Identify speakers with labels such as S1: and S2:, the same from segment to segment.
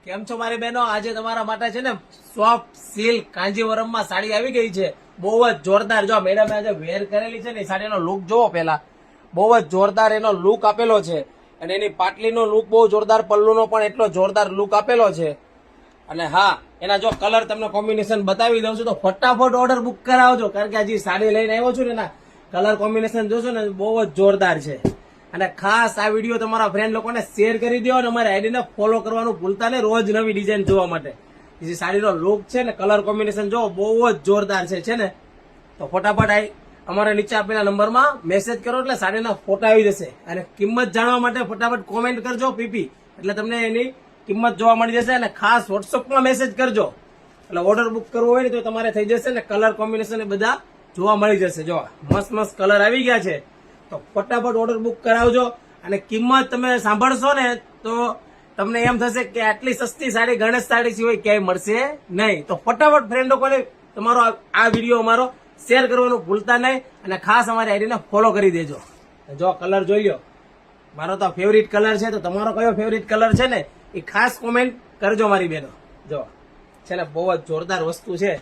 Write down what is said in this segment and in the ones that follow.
S1: કેમ છો મારી બહેનો? આજે તમારા માટે છે ને સોફ્ટ સિલ્ક કાંજીવરમમાં સાડી આવી ગઈ છે. બહુ જ જોરદાર. જો મેડમે આજે વેર કરેલી છે ને, સાડીનો લુક જોવો પેલા. બહુ જ જોરદાર એનો લુક આપેલો છે. અને એની પાટલીનો લુક બહુ જોરદાર, પલ્લુનો પણ એટલો જોરદાર લુક આપેલો છે. અને હા, એના જો કલર તમને કોમ્બિનેશન બતાવી દઉં છું તો ફટાફટ ઓર્ડર બુક કરાવજો, કારણ કે હજી સાડી લઈને આવ્યો છું ને, એના કલર કોમ્બિનેશન જોશો ને બહુ જ જોરદાર છે. અને ખાસ આ વિડીયો તમારા ફ્રેન્ડ લોકોને શેર કરી દો અને અમારી આઈડીને ફોલો કરવાનું ભૂલતા નહીં, રોજ નવી ડિઝાઇન જોવા માટે. જે સાડીનો લુક છે ને, કલર કોમ્બિનેશન જો બહુ જ જોરદાર છે ને. તો ફટાફટ અમારા નીચે આપેલા નંબરમાં મેસેજ કરો એટલે સાડીના ફોટા આવી જશે. અને કિંમત જાણવા માટે ફટાફટ કોમેન્ટ કરજો પીપી, એટલે તમને એની કિંમત જોવા મળી જશે. અને ખાસ વોટ્સઅપમાં મેસેજ કરજો, એટલે ઓર્ડર બુક કરવો હોય ને તો તમારે થઈ જશે ને. કલર કોમ્બિનેશન બધા જોવા મળી જશે. જો મસ્ત મસ્ત કલર આવી ગયા છે, તો ફટાફટ ઓર્ડર બુક કરાવજો. અને કિંમત તમે સાંભળશો ને તો તમને એમ થશે કે આટલી સસ્તી સાડી ગણેશ સાડી સિવાય ક્યાંય મળશે નહીં. તો ફટાફટ ફ્રેન્ડ લોકોને તમારો આ વિડીયો અમારો શેર કરવાનું ભૂલતા નહીં. અને ખાસ અમારી આઈડીને ફોલો કરી દેજો. જો કલર જોઈ લો, મારો તો ફેવરિટ કલર છે. તો તમારો કયો ફેવરિટ કલર છે ને એ ખાસ કોમેન્ટ કરજો મારી બહેનો. જો છે ને, બહુ જ જોરદાર વસ્તુ છે,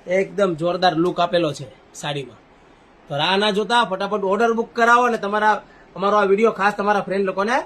S1: એકદમ જોરદાર લુક આપેલો છે સાડીમાં. તો રાહ ના જોતા ફટાફટ ઓર્ડર બુક કરાવો અને અમારો આ વિડીયો ખાસ તમારા ફ્રેન્ડ લોકોને